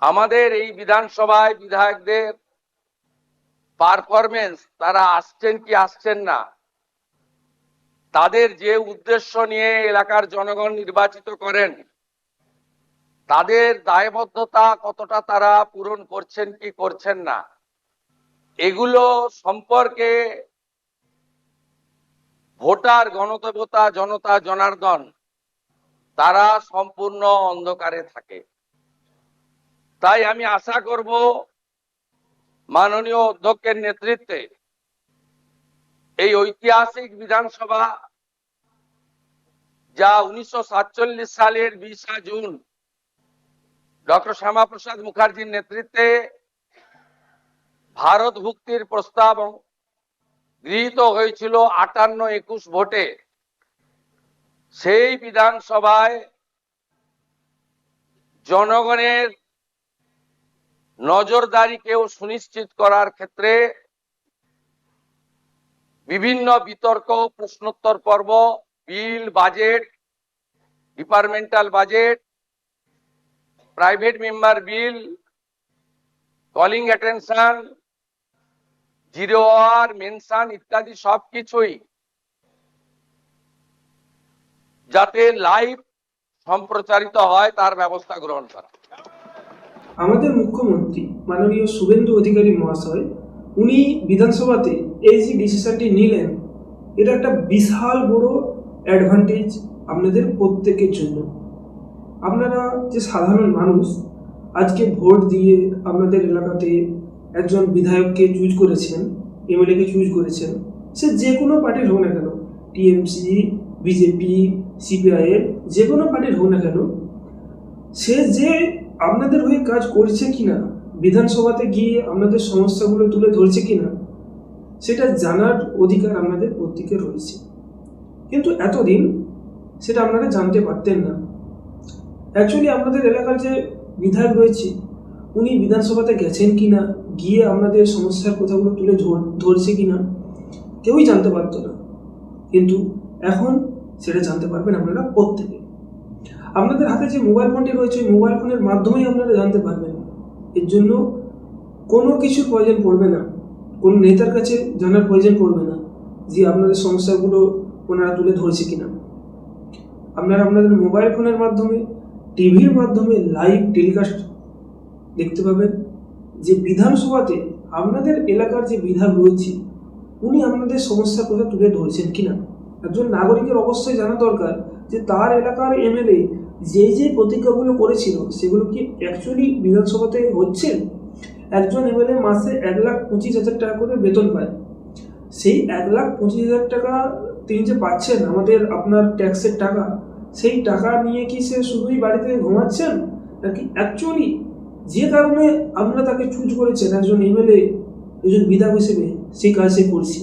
আমাদের এই বিধানসভায় বিধায়কদের পারফরমেন্স, তারা আসছেন কি আসছেন না, তাদের যে উদ্দেশ্য নিয়ে এলাকার জনগণ নির্বাচিত করেন তাদের দায়বদ্ধতা কতটা তারা পূরণ করছেন কি করছেন না, এগুলো সম্পর্কে ভোটার, গণদেবতা, জনতা জনার্দন তারা সম্পূর্ণ অন্ধকারে থাকে। তাই আমি আশা করব মাননীয় অধ্যক্ষের নেতৃত্বে এই ঐতিহাসিক বিধানসভা, যা 1947 সালের 20 জুন ডক্টর শ্যামাপ্রসাদ মুখার্জির নেতৃত্বে ভারত ভুক্তির প্রস্তাব গৃহীত হয়েছিল 58-21 ভোটে, সেই বিধানসভায় জনগণের নজরদারিকেও সুনিশ্চিত করার ক্ষেত্রে বিভিন্ন বিতর্ক, প্রশ্নোত্তর পর্ব, bill, budget, departmental budget, private member bill, calling attention, zero hour, mention ইত্যাদি সবকিছুই যাতে লাইভ সম্প্রচারিত হয় তার ব্যবস্থা গ্রহণ করা। আমাদের মুখ্যমন্ত্রী মাননীয় শুভেন্দু অধিকারী মহাশয় উনি বিধানসভাতে এই যে ডিসিশনটি নিলেন, এটা একটা বিশাল বড় অ্যাডভান্টেজ আপনাদের প্রত্যেকের জন্য। আপনারা যে সাধারণ মানুষ আজকে ভোট দিয়ে আপনাদের এলাকাতে একজন বিধায়ককে চুজ করেছেন, এমএলএকে চুজ করেছেন, সে যে কোনো পার্টির হোক না কেন, টিএমসি, বিজেপি, সিপিআইএম, যে কোনো পার্টির হোক না কেন, সে যে আপনাদের হয়ে কাজ করছে কিনা, বিধানসভাতে গিয়ে আপনাদের সমস্যাগুলো তুলে ধরছে কিনা, সেটা জানার অধিকার আপনাদের প্রত্যেকের রয়েছে। কিন্তু এতদিন সেটা আপনারা জানতে পারতেন না। অ্যাকচুয়ালি আপনাদের এলাকার যে বিধায়ক রয়েছে উনি বিধানসভাতে গেছেন কিনা, গিয়ে আপনাদের সমস্যার কথাগুলো তুলে ধরছে কিনা, কেউই জানতে পারতো না। কিন্তু এখন সেটা জানতে পারবেন আপনারা প্রত্যেকে। আপনাদের হাতে যে মোবাইল ফোনটি রয়েছে ওই মোবাইল ফোনের মাধ্যমেই আপনারা জানতে পারবেন। এর জন্য কোনো কিছুর প্রয়োজন পড়বে না, কোনো নেতার কাছে জানার প্রয়োজন পড়বে না যে আপনাদের সমস্যাগুলো ওনারা তুলে ধরছে কিনা। আপনারা আপনাদের মোবাইল ফোনের মাধ্যমে, টিভির মাধ্যমে লাইভ টেলিকাস্ট দেখতে পাবেন যে বিধানসভাতে আপনাদের এলাকার যে বিধায়ক রয়েছে উনি আপনাদের সমস্যার কথা তুলে ধরছেন কিনা। একজন নাগরিকের অবশ্যই জানা দরকার যে তার এলাকার এমএলএ যে প্রতিজ্ঞাগুলো করেছিল সেগুলো কি অ্যাকচুয়ালি বিধানসভাতে হচ্ছে। একজন এমএলএ মাসে 1,25,000 টাকা করে বেতন পায়। সেই 1,25,000 টাকা তিনি যে পাচ্ছেন আমাদের আপনার ট্যাক্সের টাকা, সেই টাকা নিয়ে কি সে শুধুই বাড়িতে ঘুমাচ্ছেন, নাকি অ্যাকচুয়ালি যে কারণে আপনারা তাকে চুজ করেছেন একজন এমএলএ, একজন বিধায়ক হিসেবে, সেই কাজ সে করছে।